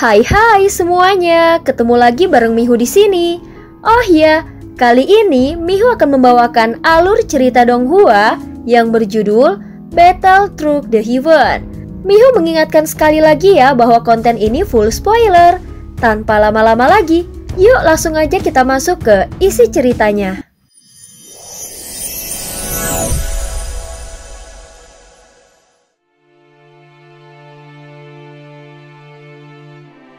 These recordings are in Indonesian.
Hai semuanya, ketemu lagi bareng Mihu di sini. Oh ya, kali ini Mihu akan membawakan alur cerita Donghua yang berjudul Battle Through the Heaven. Mihu mengingatkan sekali lagi ya bahwa konten ini full spoiler. Tanpa lama-lama lagi, yuk langsung aja kita masuk ke isi ceritanya.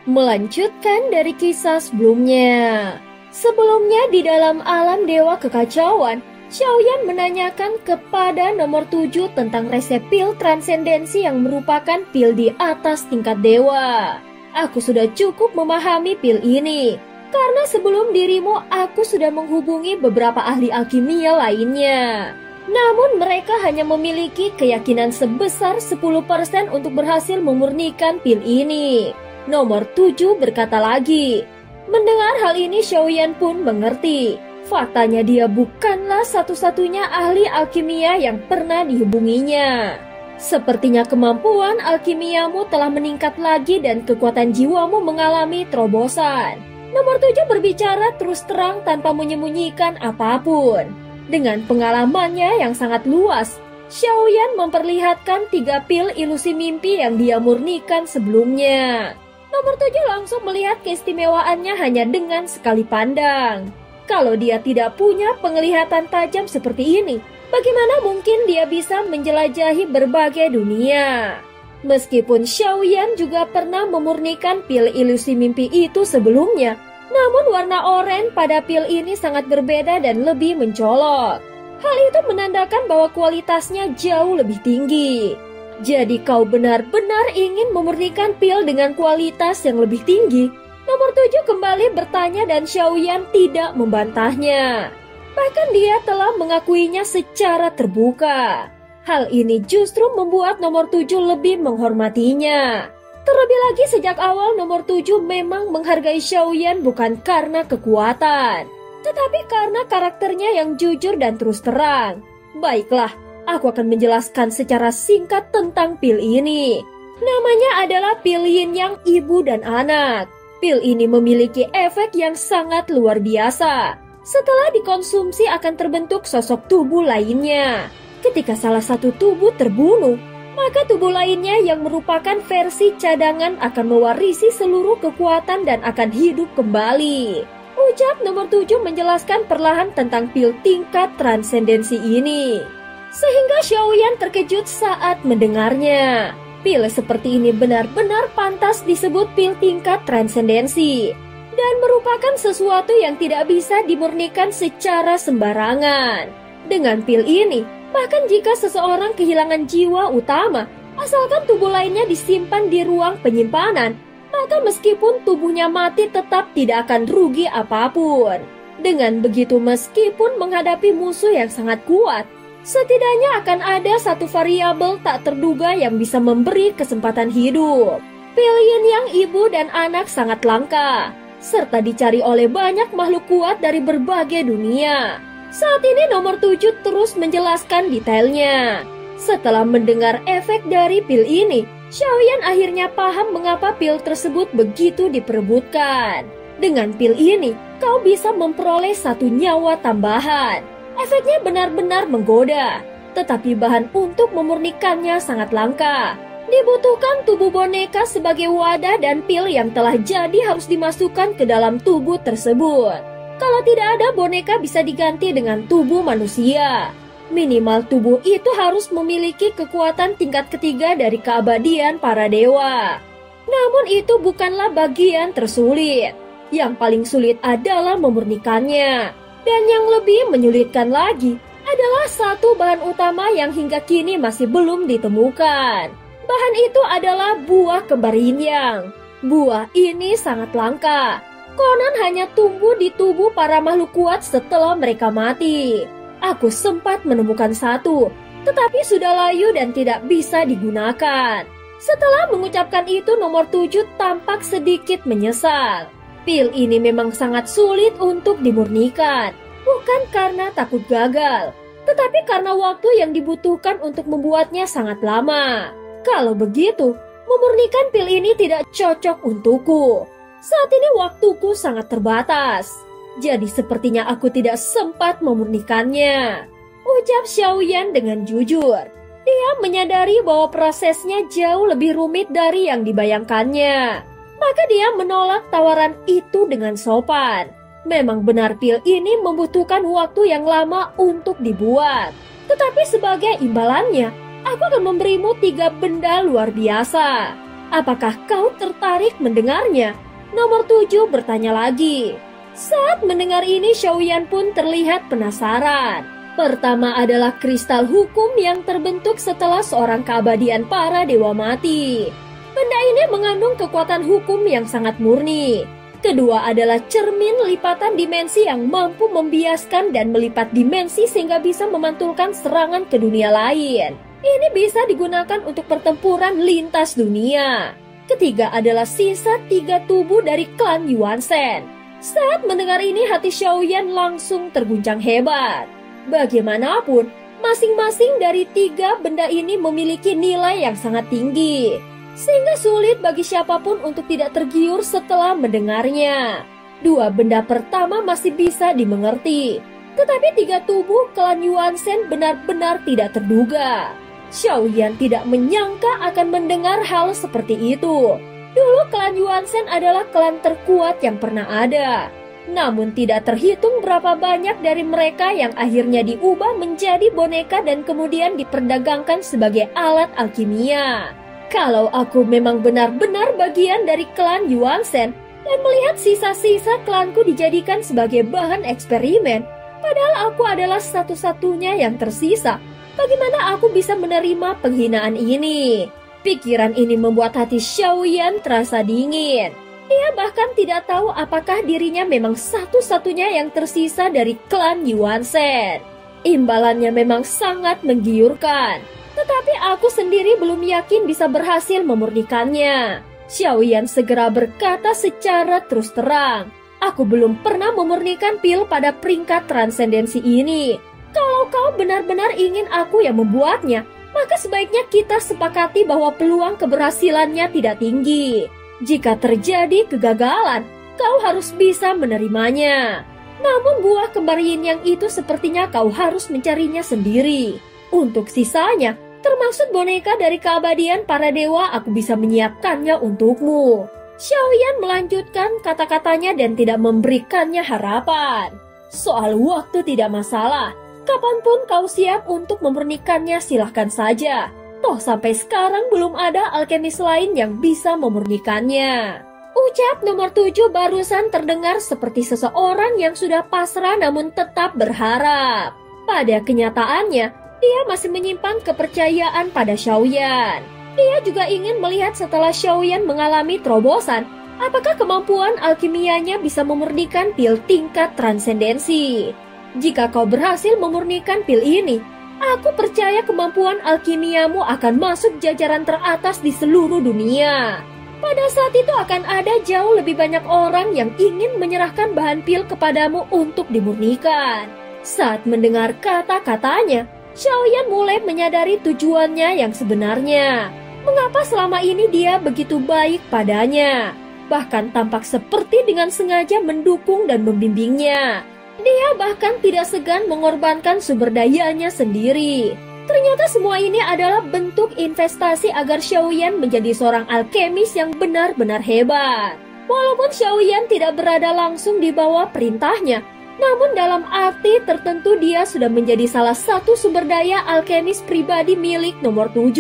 Melanjutkan dari kisah sebelumnya. Sebelumnya di dalam alam dewa kekacauan, Xiaoyan menanyakan kepada nomor 7 tentang resep pil transendensi yang merupakan pil di atas tingkat dewa. Aku sudah cukup memahami pil ini, karena sebelum dirimu aku sudah menghubungi beberapa ahli alkimia lainnya. Namun mereka hanya memiliki keyakinan sebesar 10% untuk berhasil memurnikan pil ini. Nomor 7 berkata lagi. Mendengar hal ini Xiaoyan pun mengerti. Faktanya dia bukanlah satu-satunya ahli alkimia yang pernah dihubunginya. Sepertinya kemampuan alkimiamu telah meningkat lagi dan kekuatan jiwamu mengalami terobosan. Nomor 7 berbicara terus terang tanpa menyembunyikan apapun. Dengan pengalamannya yang sangat luas, Xiaoyan memperlihatkan 3 pil ilusi mimpi yang dia murnikan sebelumnya. Nomor 7 langsung melihat keistimewaannya hanya dengan sekali pandang. Kalau dia tidak punya penglihatan tajam seperti ini, bagaimana mungkin dia bisa menjelajahi berbagai dunia? Meskipun Xiaoyan juga pernah memurnikan pil ilusi mimpi itu sebelumnya, namun warna oranye pada pil ini sangat berbeda dan lebih mencolok. Hal itu menandakan bahwa kualitasnya jauh lebih tinggi. Jadi kau benar-benar ingin memurnikan pil dengan kualitas yang lebih tinggi? Nomor 7 kembali bertanya dan Xiaoyan tidak membantahnya. Bahkan dia telah mengakuinya secara terbuka. Hal ini justru membuat nomor 7 lebih menghormatinya. Terlebih lagi sejak awal nomor 7 memang menghargai Xiaoyan bukan karena kekuatan, tetapi karena karakternya yang jujur dan terus terang. Baiklah, aku akan menjelaskan secara singkat tentang pil ini. Namanya adalah pil yin yang ibu dan anak. Pil ini memiliki efek yang sangat luar biasa. Setelah dikonsumsi akan terbentuk sosok tubuh lainnya. Ketika salah satu tubuh terbunuh, maka tubuh lainnya yang merupakan versi cadangan akan mewarisi seluruh kekuatan dan akan hidup kembali. Ucap nomor 7 menjelaskan perlahan tentang pil tingkat transendensi ini. Sehingga Xiaoyan terkejut saat mendengarnya. Pil seperti ini benar-benar pantas disebut pil tingkat transendensi dan merupakan sesuatu yang tidak bisa dimurnikan secara sembarangan. Dengan pil ini, bahkan jika seseorang kehilangan jiwa utama, asalkan tubuh lainnya disimpan di ruang penyimpanan, maka meskipun tubuhnya mati tetap tidak akan rugi apapun. Dengan begitu meskipun menghadapi musuh yang sangat kuat, setidaknya akan ada satu variabel tak terduga yang bisa memberi kesempatan hidup. Pil yin yang ibu dan anak sangat langka, serta dicari oleh banyak makhluk kuat dari berbagai dunia. Saat ini nomor 7 terus menjelaskan detailnya. Setelah mendengar efek dari pil ini, Xiaoyan akhirnya paham mengapa pil tersebut begitu diperebutkan. Dengan pil ini, kau bisa memperoleh 1 nyawa tambahan. Efeknya benar-benar menggoda, tetapi bahan untuk memurnikannya sangat langka. Dibutuhkan tubuh boneka sebagai wadah dan pil yang telah jadi harus dimasukkan ke dalam tubuh tersebut. Kalau tidak ada, boneka bisa diganti dengan tubuh manusia. Minimal tubuh itu harus memiliki kekuatan tingkat ketiga dari keabadian para dewa. Namun itu bukanlah bagian tersulit. Yang paling sulit adalah memurnikannya. Dan yang lebih menyulitkan lagi adalah satu bahan utama yang hingga kini masih belum ditemukan. Bahan itu adalah buah kembar yin yang. Buah ini sangat langka. Konon hanya tumbuh di tubuh para makhluk kuat setelah mereka mati. Aku sempat menemukan satu, tetapi sudah layu dan tidak bisa digunakan. Setelah mengucapkan itu, nomor 7 tampak sedikit menyesal. Pil ini memang sangat sulit untuk dimurnikan, bukan karena takut gagal, tetapi karena waktu yang dibutuhkan untuk membuatnya sangat lama. Kalau begitu, Memurnikan pil ini tidak cocok untukku. Saat ini waktuku sangat terbatas. Jadi sepertinya aku tidak sempat memurnikannya, ucap Xiaoyan dengan jujur. Dia menyadari bahwa prosesnya jauh lebih rumit dari yang dibayangkannya. Maka dia menolak tawaran itu dengan sopan. Memang benar pil ini membutuhkan waktu yang lama untuk dibuat. Tetapi sebagai imbalannya, aku akan memberimu 3 benda luar biasa. Apakah kau tertarik mendengarnya? Nomor 7 bertanya lagi. Saat mendengar ini, Xiaoyan pun terlihat penasaran. Pertama adalah kristal hukum yang terbentuk setelah seorang keabadian para dewa mati. Benda ini mengandung kekuatan hukum yang sangat murni. Kedua adalah cermin lipatan dimensi yang mampu membiaskan dan melipat dimensi sehingga bisa memantulkan serangan ke dunia lain. Ini bisa digunakan untuk pertempuran lintas dunia. Ketiga adalah sisa 3 tubuh dari klan Yuan Shen. Saat mendengar ini, hati Xiaoyan langsung terguncang hebat. Bagaimanapun, masing-masing dari 3 benda ini memiliki nilai yang sangat tinggi, sehingga sulit bagi siapapun untuk tidak tergiur setelah mendengarnya. 2 benda pertama masih bisa dimengerti, tetapi 3 tubuh klan Yuan Shen benar-benar tidak terduga. Xiaoyan tidak menyangka akan mendengar hal seperti itu. Dulu klan Yuan Shen adalah klan terkuat yang pernah ada. Namun tidak terhitung berapa banyak dari mereka yang akhirnya diubah menjadi boneka dan kemudian diperdagangkan sebagai alat alkimia. Kalau aku memang benar-benar bagian dari klan Yuan Shen dan melihat sisa-sisa klanku dijadikan sebagai bahan eksperimen, padahal aku adalah satu-satunya yang tersisa, bagaimana aku bisa menerima penghinaan ini? Pikiran ini membuat hati Xiaoyan terasa dingin. Dia bahkan tidak tahu apakah dirinya memang satu-satunya yang tersisa dari klan Yuan Shen. Imbalannya memang sangat menggiurkan, tetapi aku sendiri belum yakin bisa berhasil memurnikannya. Xiaoyan segera berkata secara terus terang, aku belum pernah memurnikan pil pada peringkat transendensi ini. Kalau kau benar-benar ingin aku yang membuatnya, maka sebaiknya kita sepakati bahwa peluang keberhasilannya tidak tinggi. Jika terjadi kegagalan, kau harus bisa menerimanya. Namun buah kembar yin yang itu sepertinya kau harus mencarinya sendiri. Untuk sisanya, termasuk boneka dari keabadian para dewa, aku bisa menyiapkannya untukmu. Xiaoyan melanjutkan kata-katanya dan tidak memberikannya harapan. Soal waktu tidak masalah. Kapanpun kau siap untuk memurnikannya silahkan saja. Toh sampai sekarang belum ada alkemis lain yang bisa memurnikannya. Ucap nomor 7 barusan terdengar seperti seseorang yang sudah pasrah namun tetap berharap. Pada kenyataannya, dia masih menyimpan kepercayaan pada Xiaoyan. Dia juga ingin melihat setelah Xiaoyan mengalami terobosan, apakah kemampuan alkimianya bisa memurnikan pil tingkat transendensi. Jika kau berhasil memurnikan pil ini, aku percaya kemampuan alkimiamu akan masuk jajaran teratas di seluruh dunia. Pada saat itu akan ada jauh lebih banyak orang yang ingin menyerahkan bahan pil kepadamu untuk dimurnikan. Saat mendengar kata-katanya, Xiaoyan mulai menyadari tujuannya yang sebenarnya. Mengapa selama ini dia begitu baik padanya? Bahkan tampak seperti dengan sengaja mendukung dan membimbingnya. Dia bahkan tidak segan mengorbankan sumber dayanya sendiri. Ternyata semua ini adalah bentuk investasi agar Xiaoyan menjadi seorang alkemis yang benar-benar hebat. Walaupun Xiaoyan tidak berada langsung di bawah perintahnya, namun dalam arti tertentu dia sudah menjadi salah satu sumber daya alkemis pribadi milik nomor 7.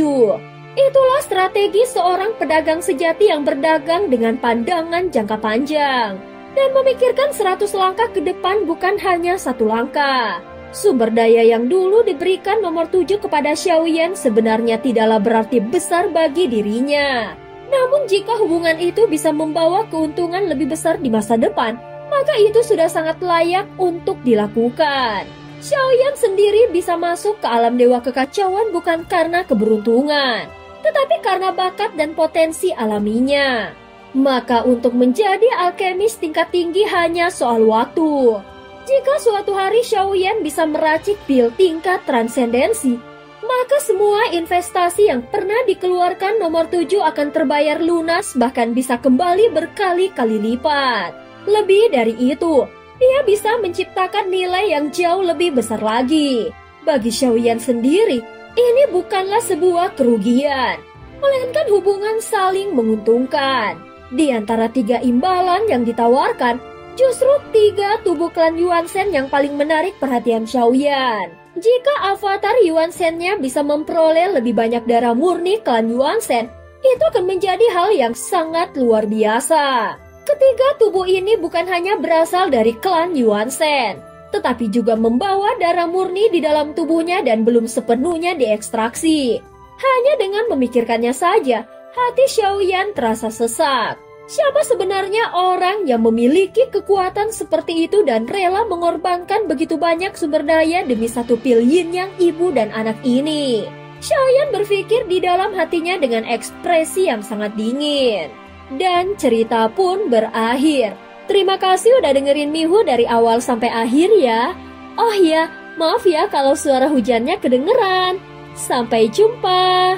Itulah strategi seorang pedagang sejati yang berdagang dengan pandangan jangka panjang dan memikirkan 100 langkah ke depan, bukan hanya 1 langkah. Sumber daya yang dulu diberikan nomor 7 kepada Xiaoyan sebenarnya tidaklah berarti besar bagi dirinya. Namun jika hubungan itu bisa membawa keuntungan lebih besar di masa depan, maka itu sudah sangat layak untuk dilakukan. Xiaoyan sendiri bisa masuk ke alam dewa kekacauan bukan karena keberuntungan, tetapi karena bakat dan potensi alaminya. Maka untuk menjadi alkemis tingkat tinggi hanya soal waktu. Jika suatu hari Xiaoyan bisa meracik pil tingkat transendensi, maka semua investasi yang pernah dikeluarkan nomor 7 akan terbayar lunas, bahkan bisa kembali berkali-kali lipat. Lebih dari itu, dia bisa menciptakan nilai yang jauh lebih besar lagi. Bagi Xiaoyan sendiri, ini bukanlah sebuah kerugian, melainkan hubungan saling menguntungkan. Di antara 3 imbalan yang ditawarkan, justru 3 tubuh klan Yuan Shen yang paling menarik perhatian Xiaoyan. Jika avatar Yuan Shen-nya bisa memperoleh lebih banyak darah murni klan Yuan Shen, itu akan menjadi hal yang sangat luar biasa. Ketiga tubuh ini bukan hanya berasal dari klan Yuan Shen, tetapi juga membawa darah murni di dalam tubuhnya dan belum sepenuhnya diekstraksi. Hanya dengan memikirkannya saja, hati Xiaoyan terasa sesak. Siapa sebenarnya orang yang memiliki kekuatan seperti itu dan rela mengorbankan begitu banyak sumber daya demi satu pil yin yang ibu dan anak ini? Xiaoyan berpikir di dalam hatinya dengan ekspresi yang sangat dingin. Dan cerita pun berakhir. Terima kasih udah dengerin Mihu dari awal sampai akhir ya. Oh ya, maaf ya kalau suara hujannya kedengeran. Sampai jumpa.